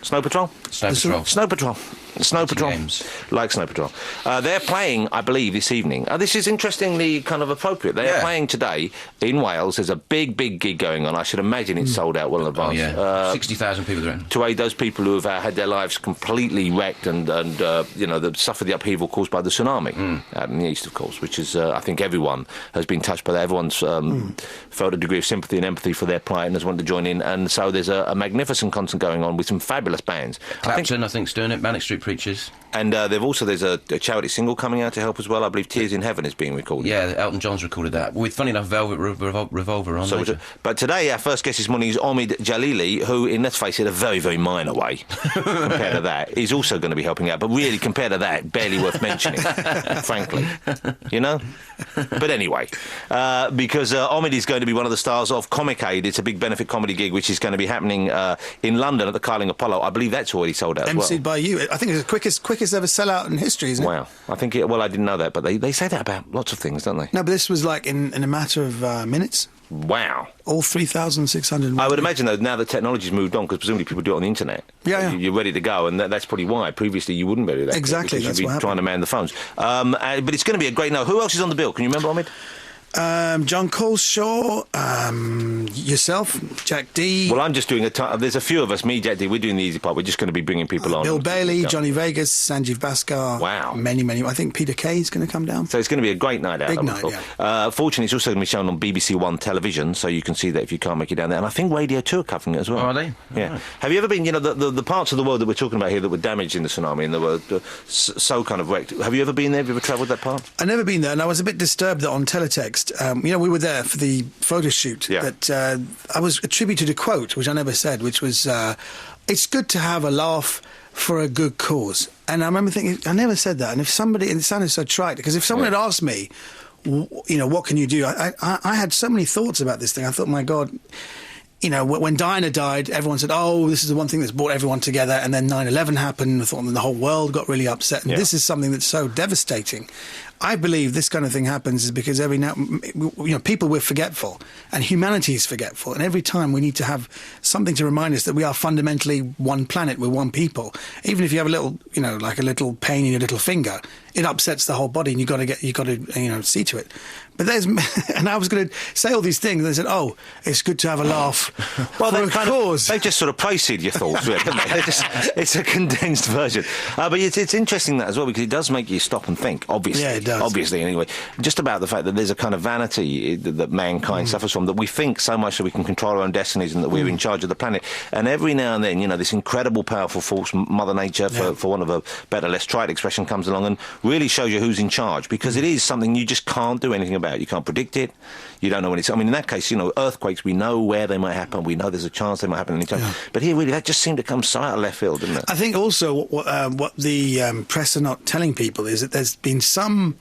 Snow Patrol? Snow Patrol. Snow Patrol. Games. Like Snow Patrol. They're playing, I believe, this evening. This is interestingly kind of appropriate. They are playing today in Wales. There's a big gig going on. I should imagine it's sold out well in advance. Oh, yeah. 60,000 people there. To aid those people who have had their lives completely wrecked and suffered the upheaval caused by the tsunami out in the east, of course, which is, I think everyone has been touched by that. Everyone's felt a degree of sympathy and empathy for their plight and has wanted to join in. And so there's a magnificent concert going on with some fabulous bands. Clapton, I think's doing it. Manic Street Preachers. And there's a charity single coming out to help as well. I believe Tears in Heaven is being recorded. Yeah, Elton John's recorded that. With, funny enough, Velvet Revolver on. But today, our first guest this morning is Omid Djalili, who, in, let's face it, a very, very minor way compared to that, is also going to be helping out. But really, compared to that, barely worth mentioning, frankly. You know? But anyway, because Omid is going to be one of the stars of Comic Aid. It's a big benefit comedy gig which is going to be happening in London at the Carling Apollo. I believe that's already sold out as well. MC'd by you. I think it's the quickest ever sellout in history, isn't it? Wow. I think I didn't know that, but they say that about lots of things, don't they? No, but this was like in a matter of minutes. Wow. All 3,600. I would imagine, though, now that technology's moved on, because presumably people do it on the internet. Yeah. You're ready to go, and that's probably why. Previously, you wouldn't be able to do that. Exactly, because that's you'd what be happened. trying to man the phones. But it's going to be a great night. Who else is on the bill? Can you remember, Omid? John Coleshaw, yourself, Jack D. Well, I'm just doing there's a few of us, me, Jack D, we're doing the easy part. We're just going to be bringing people on. Bill Bailey, Johnny Vegas, Sanjeev Bhaskar. Wow. Many. I think Peter Kay is going to come down. So it's going to be a great night out. Big night, yeah. Fortunately, it's also going to be shown on BBC One television, so you can see that if you can't make it down there. And I think Radio 2 are covering it as well. Oh, are they? Yeah. Right. Have you ever been, the parts of the world that we're talking about here that were damaged in the tsunami and that were so kind of wrecked? Have you ever been there? Have you ever travelled that part? I've never been there, and I was a bit disturbed that on teletext, we were there for the photo shoot, that I was attributed a quote, which I never said, which was, it's good to have a laugh for a good cause. And I remember thinking, I never said that. And if somebody, and it sounded so trite, because if someone had asked me, what can you do? I had so many thoughts about this thing. I thought, my God, when Diana died, everyone said, oh, this is the one thing that's brought everyone together. And then 9/11 happened, I thought the whole world got really upset. And this is something that's so devastating. I believe this kind of thing happens is because every now, people, we're forgetful, and humanity is forgetful. And every time we need to have something to remind us that we are fundamentally one planet, we're one people. Even if you have a little, like a little pain in your little finger, it upsets the whole body, and you got to see to it. But and I was going to say all these things, and they said, oh, it's good to have a laugh. Well, they've just sort of placed your thoughts, really, haven't they? It's a condensed version. But it's interesting that as well, because it does make you stop and think, obviously. Yeah, it does. Obviously, anyway. Just about the fact that there's a kind of vanity that mankind suffers from, that we think so much that we can control our own destinies and that we're in charge of the planet. And every now and then, this incredible, powerful force, Mother Nature, for want of a better, less trite expression, comes along and really shows you who's in charge, because it is something you just can't do anything about. You can't predict it. You don't know when it's... I mean, in that case, earthquakes, we know where they might happen. We know there's a chance they might happen any time. Yeah. But here, really, that just seemed to come so out of left field, didn't it? I think also what the press are not telling people is that there's been some...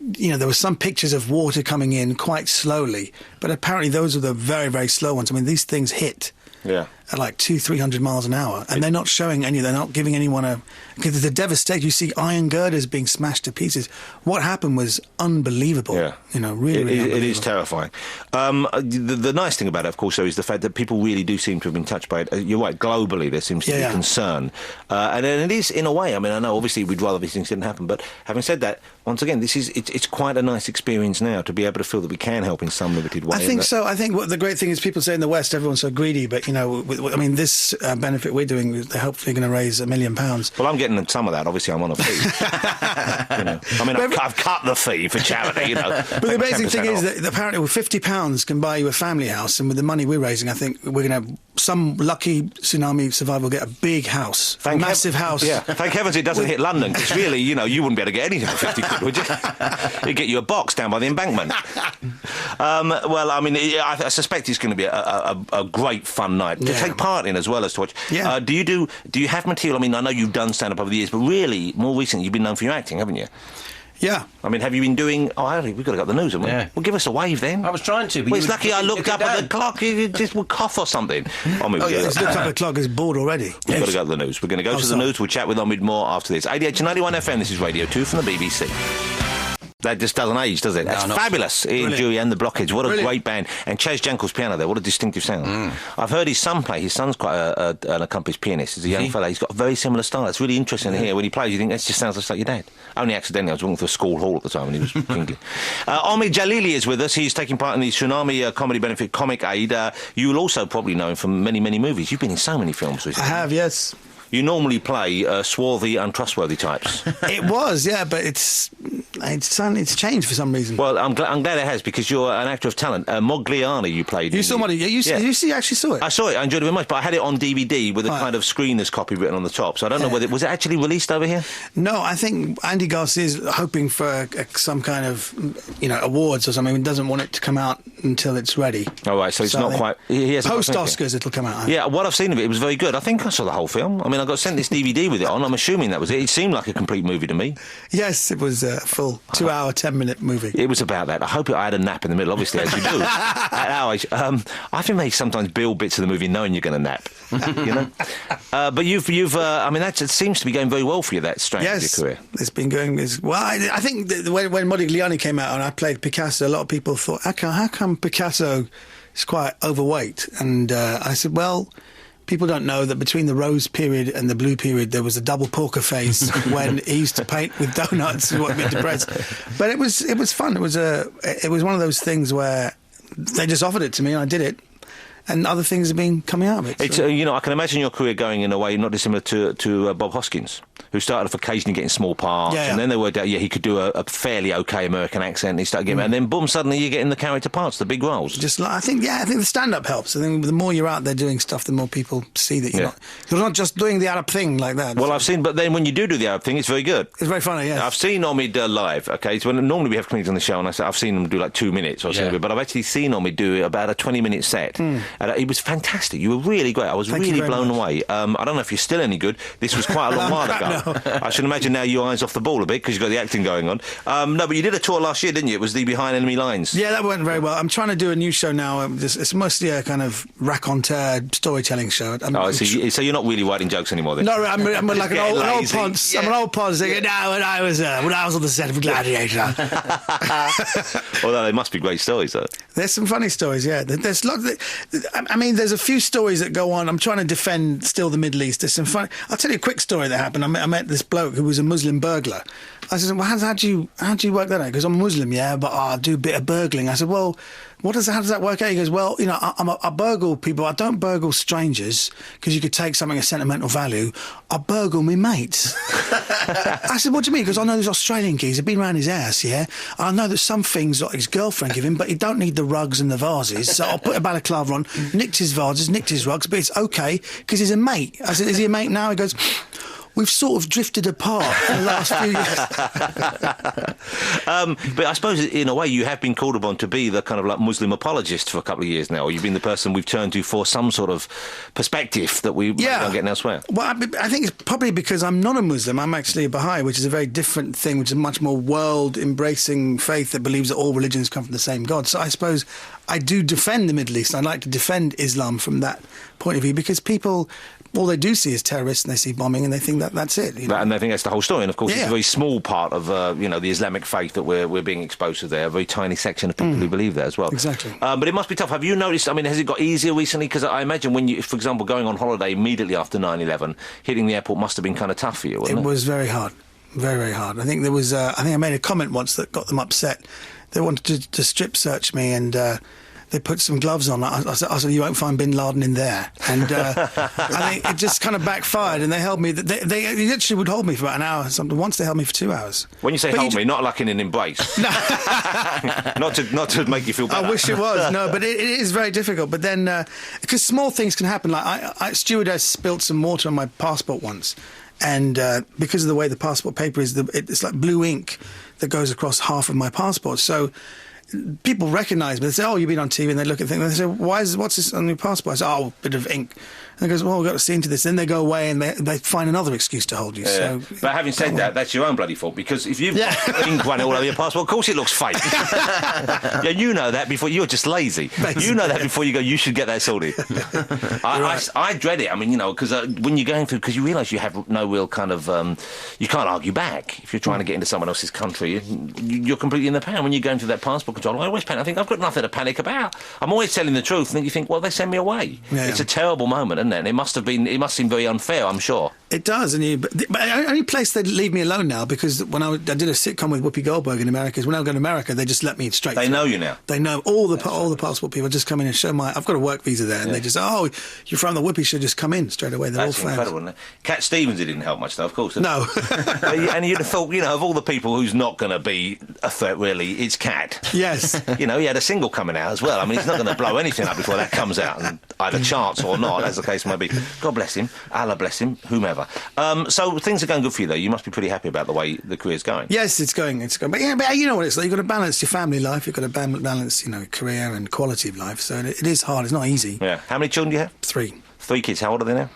there were some pictures of water coming in quite slowly, but apparently those are the very, very slow ones. I mean, these things hit at like 200-300 miles an hour, and they're not showing any. They're not giving anyone because the devastation. You see iron girders being smashed to pieces. What happened was unbelievable. Yeah. Really unbelievable. It is terrifying. The nice thing about it, of course, though, is the fact that people really do seem to have been touched by it. You're right. Globally, there seems to be concern, and it is in a way. I mean, I know obviously we'd rather these things didn't happen, but having said that, once again, it's quite a nice experience now to be able to feel that we can help in some limited way. I think so. I think what the great thing is, people say in the West everyone's so greedy, but this benefit we're doing, they're hopefully going to raise £1 million. Well, I'm getting some of that. Obviously, I'm on a fee. I've cut the fee for charity. But the amazing thing is that apparently with £50 can buy you a family house, and with the money we're raising, I think we're going to have some lucky tsunami survivor will get a big house, massive house. Yeah, thank heavens it doesn't hit London, because really, you wouldn't be able to get anything for 50 quid, would you? You'd get you a box down by the embankment. I suspect it's going to be a great fun night to take part in as well as to watch. Yeah. Do you have material? I mean, I know you've done stand-up over the years, but really, more recently, you've been known for your acting, haven't you? Yeah. I mean, have you been doing... Oh, Harry, we've got to go to the news, haven't we? Yeah. Well, give us a wave, then. I was trying to, but it's lucky I looked up at the clock. You just would cough or something. He's looked up at the clock. He's bored already. We've got to go to the news. We're going to go to the news. We'll chat with Omid more after this. 88 to 91 FM, this is Radio 2 from the BBC. That just doesn't age, does it? That's fabulous. Ian Dewey and the Blockheads. What a great band. And Chaz Jankel's piano there. What a distinctive sound. I've heard his son play. His son's quite an accomplished pianist. He's a young fella. He's got a very similar style. It's really interesting to hear. When he plays, you think, that just sounds just like your dad. Only accidentally. I was walking through a school hall at the time and he was jingling. Omid Djalili is with us. He's taking part in the Tsunami Comedy Benefit Comic Aid. You will also probably know him from many, many movies. You've been in so many films recently. I have, yes. You normally play swarthy, untrustworthy types. It was, yeah, but it's changed for some reason. Well, I'm glad it has, because you're an actor of talent. Modigliani, you played. You saw Modigliani? You actually saw it? I saw it. I enjoyed it very much, but I had it on DVD with a kind of screener's copy written on the top. So I don't know whether was it actually released over here. No, I think Andy Garcia's hoping for some kind of awards or something. He doesn't want it to come out until it's ready. Oh, right, so it's not quite. He post Oscars, it'll come out. Yeah, what I've seen of it was very good. I think I saw the whole film. I mean, I got sent this DVD with it on. I'm assuming that was it. It seemed like a complete movie to me. Yes, it was a full 2-hour, 10-minute movie. It was about that. I hope I had a nap in the middle, obviously, as you do at our age. I think they sometimes build bits of the movie knowing you're going to nap. But you've I mean, it seems to be going very well for you, that strand of your career. It's been going well. I think when Modigliani came out and I played Picasso, a lot of people thought, how come Picasso is quite overweight? And I said, well, people don't know that between the rose period and the blue period, there was a double poker face when he used to paint with donuts and what depressed. But it was fun. It was one of those things where they just offered it to me and I did it. And other things have been coming out of it. It's, I can imagine your career going in a way not dissimilar to Bob Hoskins, who started off occasionally getting small parts, and then they worked out, he could do a fairly okay American accent, and he started getting, and then boom, suddenly you're getting the character parts, the big roles. Just like, I think the stand-up helps. I think the more you're out there doing stuff, the more people see that you're not just doing the Arab thing like that. Well, I've seen, but then when you do the Arab thing, it's very good. It's very funny, yeah. I've seen Omid live, okay? So normally we have comedians on the show, and I've seen them do like 2 minutes or something, but I've actually seen Omid do about a 20-minute set. And it was fantastic. You were really great. I was really blown away. I don't know if you're still any good. This was quite a long while ago. No. I should imagine now your eyes off the ball a bit because you've got the acting going on. No, but you did a tour last year, didn't you? It was the Behind Enemy Lines. Yeah, that went very well. I'm trying to do a new show now. It's mostly a kind of raconteur storytelling show. So you're not really writing jokes anymore then? No, I'm like an old ponce. I'm an old ponce. When I was on the set of Gladiator. Although they must be great stories, though. There's some funny stories, yeah. There's lots. I mean, there's a few stories that go on. I'm trying to defend still the Middle East. There's some funny. I'll tell you a quick story that happened. I met this bloke who was a Muslim burglar. I said, well, how do you work that out? He goes, I'm Muslim, yeah, but I do a bit of burgling. I said, well, how does that work out? He goes, well, I burgle people. I don't burgle strangers because you could take something of sentimental value. I burgle me mates. I said, what do you mean? Because I know these Australian geese have been around his house, yeah. I know that some things like his girlfriend give him, but he don't need the rugs and the vases. So I'll put a balaclava on, nicked his vases, nicked his rugs, but it's okay because he's a mate. I said, is he a mate now? He goes, we've sort of drifted apart in the last few years. But I suppose, in a way, you have been called upon to be the kind of like Muslim apologist for a couple of years now. You've been the person we've turned to for some sort of perspective that we don't get elsewhere. Well, I think it's probably because I'm not a Muslim. I'm actually a Baha'i, which is a very different thing, which is a much more world-embracing faith that believes that all religions come from the same God. So I suppose I do defend the Middle East. I like to defend Islam from that point of view because people, all they do see is terrorists and they see bombing and they think that's it. And they think that's the whole story. And of course, it's a very small part of the Islamic faith that we're being exposed to there. A very tiny section of people who believe that as well. Exactly. But it must be tough. Have you noticed? I mean, has it got easier recently? Because I imagine when you, for example, going on holiday immediately after 9/11, hitting the airport must have been kind of tough for you. Wasn't it? It was very hard. Very, very hard. I think there was. I think I made a comment once that got them upset. They wanted to strip search me and. They put some gloves on. I said, you won't find Bin Laden in there. And I think it just kind of backfired, and they held me. They literally would hold me for about an hour. Once they held me for 2 hours. When you say hold me, not like in an embrace. No. not to make you feel better. I wish it was. No, but it is very difficult. But then, because small things can happen. Like stewardess spilled some water on my passport once. And because of the way the passport paper is, it's like blue ink that goes across half of my passport. So people recognise me. They say, "Oh, you've been on TV," and they look at things and they say, what's this on your passport? I say, "Oh, a bit of ink." And they goes, "Well, we've got to see into this." Then they go away and they find another excuse to hold you. Yeah. So, but having said that, that's your own bloody fault, because if you've got ink running all over your passport, of course it looks fake. Yeah, you know that before. You're just lazy. Basically. You know that before you go, you should get that sorted. I dread it. I mean, because when you're going through, because you realise you have no real kind of, you can't argue back if you're trying to get into someone else's country. You're completely in the pan. When you're going through that passport control, I always panic. I think I've got nothing to panic about. I'm always telling the truth, and then you think, well, they send me away. Yeah. It's a terrible moment, isn't it? And it must seem very unfair, I'm sure. It does, but the only place they leave me alone now, because when I did a sitcom with Whoopi Goldberg in America, is when I go to America, they just let me straight. They know you now. They know all the passport people just come in and show I've got a work visa there, and they just you're from the Whoopi show, just come in straight away. They're all fans. Incredible, isn't it? Cat Stevens, it didn't help much though, of course. No. And you'd have thought, of all the people who's not going to be a threat, really, it's Cat. Yes. He had a single coming out as well. I mean, he's not going to blow anything up before that comes out, and either charts or not, as the case may be. God bless him, Allah bless him, whomever. So things are going good for you, though. You must be pretty happy about the way the career's going. Yes, it's going. But you know what it's like. You've got to balance your family life. You've got to balance, career and quality of life. So it is hard. It's not easy. Yeah. How many children do you have? 3. 3 kids. How old are they now?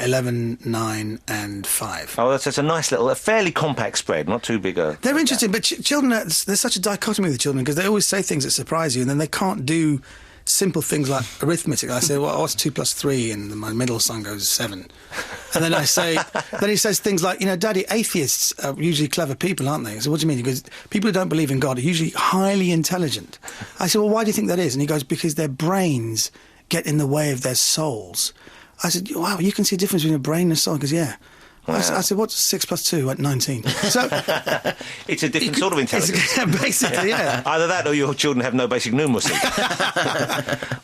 11, 9 and 5. Oh, that's a nice a fairly compact spread, not too big a... They're interesting, but children, there's such a dichotomy with children, because they always say things that surprise you, and then they can't do simple things like arithmetic. I say, well, what's 2 plus 3? And my middle son goes 7. And then then he says things like, Daddy, atheists are usually clever people, aren't they? I said, what do you mean? He goes, people who don't believe in God are usually highly intelligent. I said, well, why do you think that is? And he goes, because their brains get in the way of their souls. I said, wow, you can see a difference between a brain and a soul? He goes, yeah. Wow. I said, what's 6 plus 2 at 19? So it's a different sort of intelligence. Basically, yeah. Either that or your children have no basic numeracy,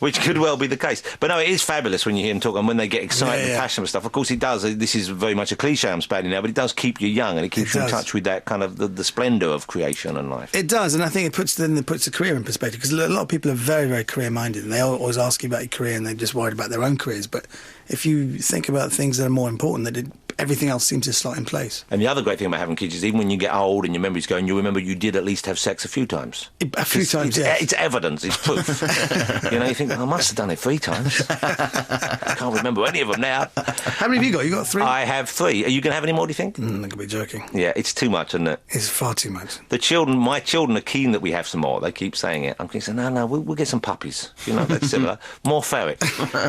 which could well be the case. But no, it is fabulous when you hear them talk, and when they get excited and passionate about stuff. Of course, it does. This is very much a cliche I'm spouting now, but it does keep you young, and it keeps you in touch with that kind of the splendour of creation and life. It does, and I think it puts the career in perspective, because a lot of people are very, very career-minded, and they always ask you about your career, and they're just worried about their own careers. But if you think about things that are more important, everything else seems to slot in place. And the other great thing about having kids is even when you get old and your memories go, and you remember you did at least have sex a few times. A few times, yeah. It's evidence, it's proof. You think, I must have done it 3 times. I can't remember any of them now. How many have you got? You got 3? I have 3. Are you going to have any more, do you think? I'm going to be joking. Yeah, it's too much, isn't it? It's far too much. My children are keen that we have some more. They keep saying it. I'm saying, no, we'll get some puppies. That's similar. More ferret.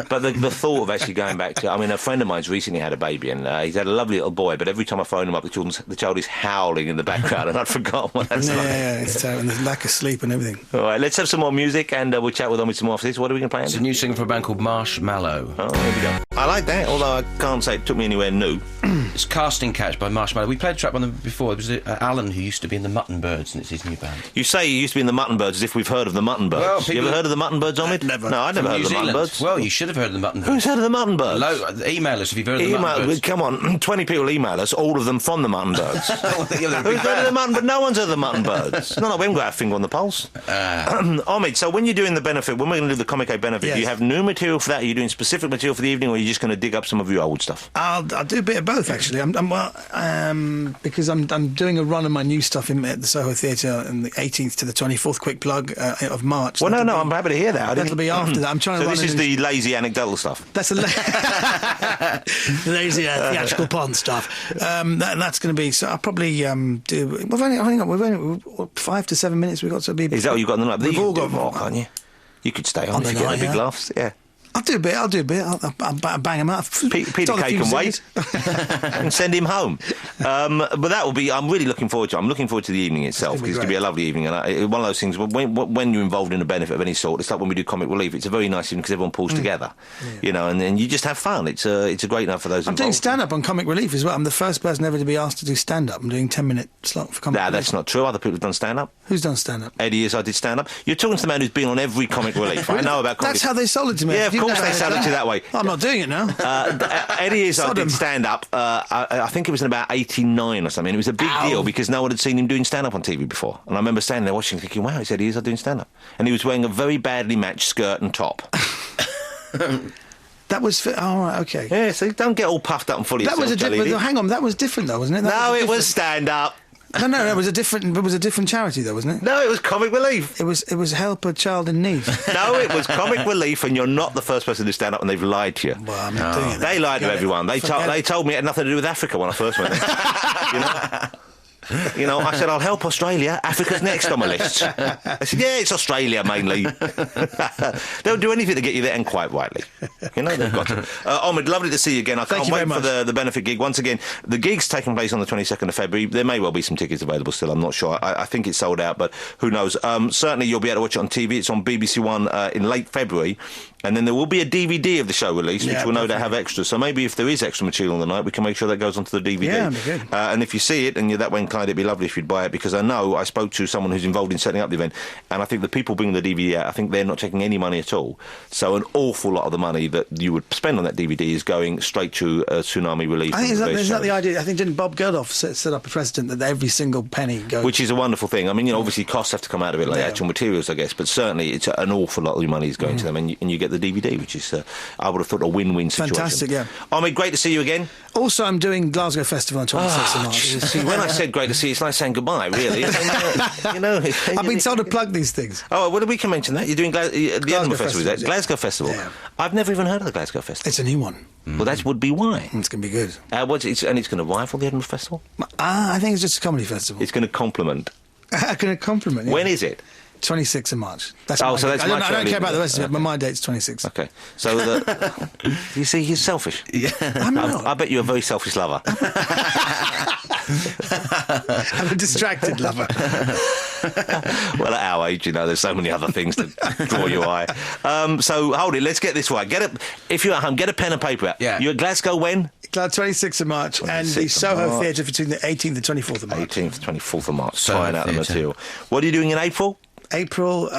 But the thought of actually going back to... a friend of mine's recently had a baby, and he's had a lovely little boy, but every time I phone him up, the child is howling in the background, and I'd forgotten what that's like. Yeah, it's terrible. And there's lack of sleep and everything. All right, let's have some more music, and we'll chat with Omid some more after this. What are we going to play? It's a new single for a band called Marshmallow. Oh, here we go. I like that, although I can't say it took me anywhere new. It's Casting Catch by Marshmallow. We played a track on them before. It was Alan, who used to be in the Mutton Birds, and it's his new band. You say you used to be in the Mutton Birds as if we've heard of the Mutton Birds. Well, you ever heard of the Mutton Birds, Omid? Never. No, I'd never heard of the Mutton Birds. Well, you should have heard of the Mutton Birds. Who's heard of the Mutton Birds? Email us if you've heard of the Mutton Birds. Come on, 20 people email us, all of them from the Mutton Birds. Who's heard of the Mutton Birds? No one's heard of the Mutton Birds. No, we haven't got our finger on the pulse. Omid, so when you're doing the benefit, when we're going to do the Comic A benefit, do you have new material for that? Are you doing specific material for the evening, or are you just going to dig up some of your old stuff? I'll do a bit of both, actually. Because I'm doing a run of my new stuff at the Soho Theatre on the 18th to the 24th, quick plug, of March. Well, I'm happy to hear that. That'll be after that. I'm trying to run. So this is the lazy anecdotal stuff. That's the lazy theatrical pond stuff. That's going to be. So I'll probably do. We've only 5 to 7 minutes. We've got to be. Is that what you've got in the night? We've all got more, can't you? You could stay on if you get the big laughs. Yeah. I'll do a bit. I'll bang him out. Peter Kay can wait and send him home. But that will be. I'm really looking forward to it. I'm looking forward to the evening itself, because it's going to be a lovely evening. And one of those things, when you're involved in a benefit of any sort, it's like when we do Comic Relief. It's a very nice evening because everyone pulls together, and then you just have fun. It's a great night for those involved. I'm doing stand-up on Comic Relief as well. I'm the first person ever to be asked to do stand-up. I'm doing 10-minute slot for Comic Relief. That's not true. Other people have done stand-up. Who's done stand-up? Eddie Izzard did stand-up. You're talking to the man who's been on every Comic Relief. I know about Comic. That's how they sold it to me. Yeah, of course they sold it to you that way. I'm not doing it now. Eddie Izzard did stand-up, I think it was in about 89 or something. It was a big deal because no one had seen him doing stand-up on TV before. And I remember standing there watching thinking, wow, it's Eddie Izzard doing stand-up. And he was wearing a very badly matched skirt and top. That was... Oh, right, OK. Yeah, so don't get all puffed up and full of yourself, hang on, that was different, though, wasn't it? It was stand-up. No, it was a different charity though, wasn't it? No, it was Comic Relief. It was Help a Child in Need. No, it was Comic Relief, and you're not the first person to stand up and they've lied to you. Well, I'm not doing it. They lied to everyone. They told me it had nothing to do with Africa when I first went there. You know, I said, I'll help Australia. Africa's next on my list. I said, yeah, it's Australia mainly. They'll do anything to get you there, and quite rightly. You know, they've got to. Omid, lovely to see you again. I can't wait for the benefit gig. Once again, the gig's taking place on the 22nd of February. There may well be some tickets available still. I'm not sure. I think it's sold out, but who knows. Certainly you'll be able to watch it on TV. It's on BBC One in late February. And then there will be a DVD of the show released, which will no doubt have extras. So maybe if there is extra material on the night, we can make sure that goes onto the DVD. Yeah, that'd be good. And if you see it and you're that way inclined, it'd be lovely if you'd buy it, because I know I spoke to someone who's involved in setting up the event, and I think the people bringing the DVD out, I think they're not taking any money at all. So an awful lot of the money that you would spend on that DVD is going straight to tsunami relief. I think is that the idea? I think didn't Bob Geldof set up a precedent that every single penny goes... Which is a wonderful thing. I mean, you know, obviously costs have to come out of it, like actual materials, I guess, but certainly it's an awful lot of your money is going to them, and you get the DVD, which is, I would have thought, a win-win situation. Fantastic, yeah. Omid, great to see you again. Also, I'm doing Glasgow Festival on 26th of March. See, when I said great to see you, it's like saying goodbye, really. You know, I've been told to plug these things. Oh, well, we can mention that. You're doing the Edinburgh Festival, is that? Yeah. Glasgow Festival. Yeah. I've never even heard of the Glasgow Festival. It's a new one. Well, that would be why. It's going to be good. And it's going to rival the Edinburgh Festival? I think it's just a comedy festival. It's going to complement. Going to compliment, yeah. When is it? 26th of March. That's so that's I don't care about the rest of it, but my date's 26th. Okay. So, you see, he's selfish. Yeah. I'm not. I bet you're a very selfish lover. I'm a distracted lover. Well, at our age, you know, there's so many other things to draw your eye. So, hold it, let's get this right. If you're at home, get a pen and paper out. Yeah. You're at Glasgow when? 26th of March, and the Soho Theatre between the 18th and 24th of March. 18th to 24th of March, Soho trying out the Theatre. material. What are you doing in April? April,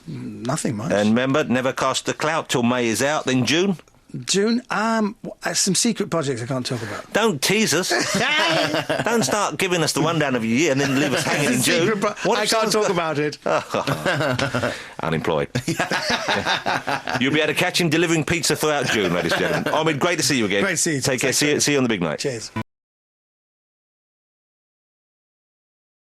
nothing much. And remember, never cast the clout till May is out, then June? June, some secret projects I can't talk about. Don't tease us. Don't start giving us the rundown of your year and then leave us hanging in June. I can't talk about it. Unemployed. You'll be able to catch him delivering pizza throughout June, ladies and gentlemen. Omid, great to see you again. Great to see you. Take care. See you on the big night. Cheers.